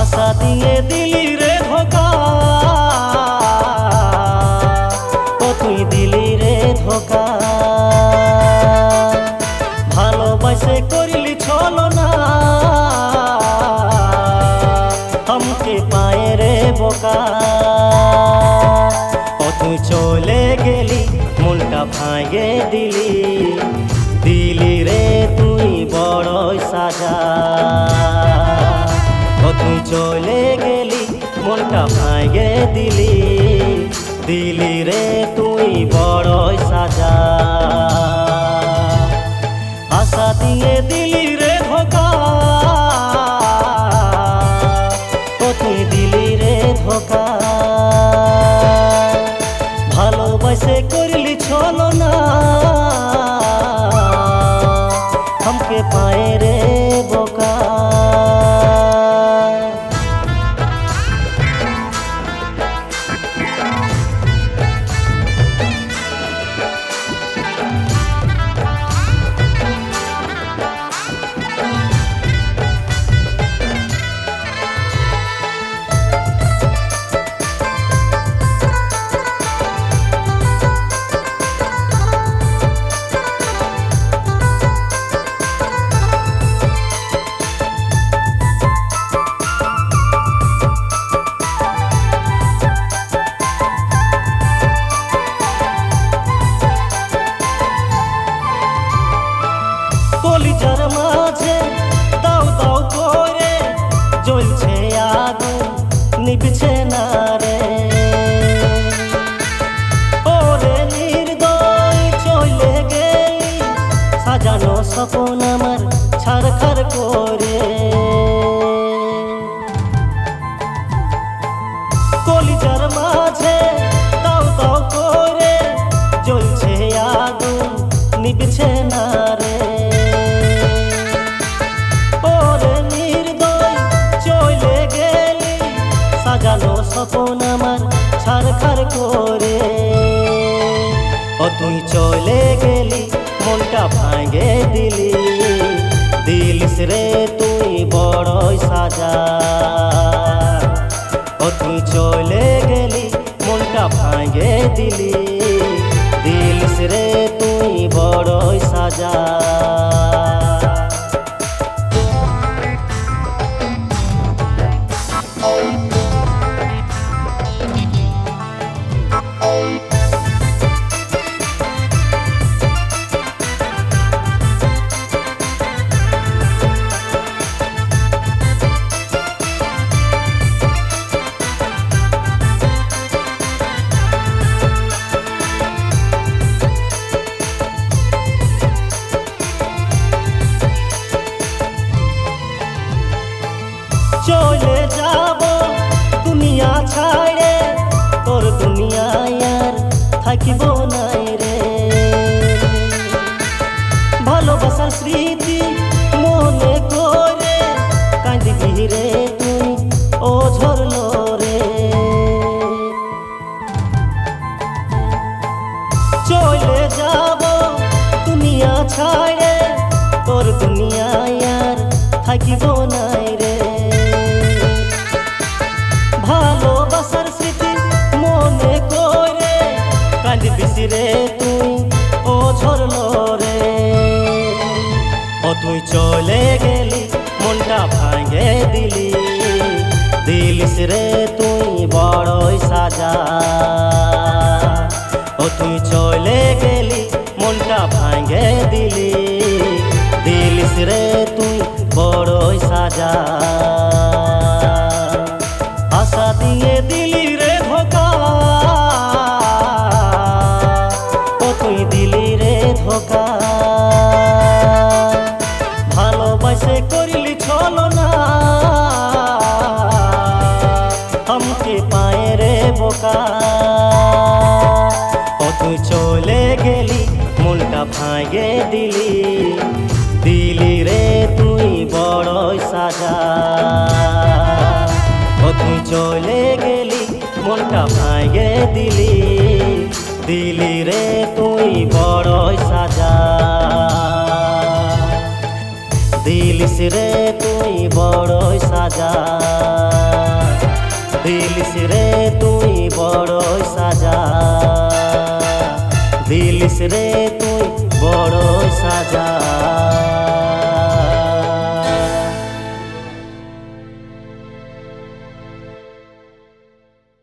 আশা দিয়ে দিলি রে ধোকা, ও তুই দিলি রে ধোকা। ভালোবাসে করিলি ছলনা, हमके पाए रे बोका। ও তুই চলে গেলি মনটা ভাঙে দিলি, দিলি রে তুই বড়ই সাজা। ও তুই চলে গেলি মনটা ভাঙে দিলি, দিলি রে তুই বড়ই সাজা। আশা দিয়ে দিলি রে ধোকা, ও তুই দিলি রে ধোকা। ভালোবাসে করলি ছলনা, हमके पाए रे बोका। কলিজার মাঝে দাও দাও করে জ্বলছে আগুন, নিভছে না রে। ওরে নির্দয় চলে গেলি, সাজানো স্বপ্ন আমার ছারখার করে। কলিজার মাঝে দাও দাও করে জ্বলছে আগুন, নিভছে না রে। সাজানো স্বপ্ন আমার ছারখার করে। ও তুই চলে গেলি মনটা ভাঙে দিলি, দিলিস রে তুই বড়ই সাজা। ও তুই চলে গেলি মনটা ভাঙে দিলি, দিলিস রে তুই বড়ই সাজা। চলে যাব দুনিয়া ছাড়ে, তোর দুনিয়ায় আর থাকিব নাই রে। ভালোবাসার স্মৃতি মনে করে কাঁদিবি রে তুই, ও ঝরলো রে। চলে যাব দুনিয়া ছাড়ে, তোর দুনিয়ায় আর থাকিব নাই রে। ভালোবাসার স্মৃতি মনে করে কাঁদিবিস রে তুই, ও ঝরলো রে। ও তুই চলে গেলি মনটা ভাঙে দিলি, দিলিস রে তুই বড়ই সাজা। ও তুই চলে গেলি মনটা ভাঙে দিলি, দিলিস রে তুই বড়ই সাজা। আশা দিয়ে দিলি রে ধোকা, ও তুই দিলি রে ধোকা। ভালোবাসে করিলি ছলনা, हमके पाए रे बोका। ও তুই চলে গেলি মনটা ভাঙে দিলি, দিলি রে তুই বড়ই সাজা। ও তুই চলে গেলি মনটা ভাঙে দিলি, দিলি রে তুই বড়ই সাজা। দিল দিলিস রে তুই বড়ই সাজা, দিলিস রে তুই বড়ই সাজা, দিলিস রে তুই বড়ই সাজা।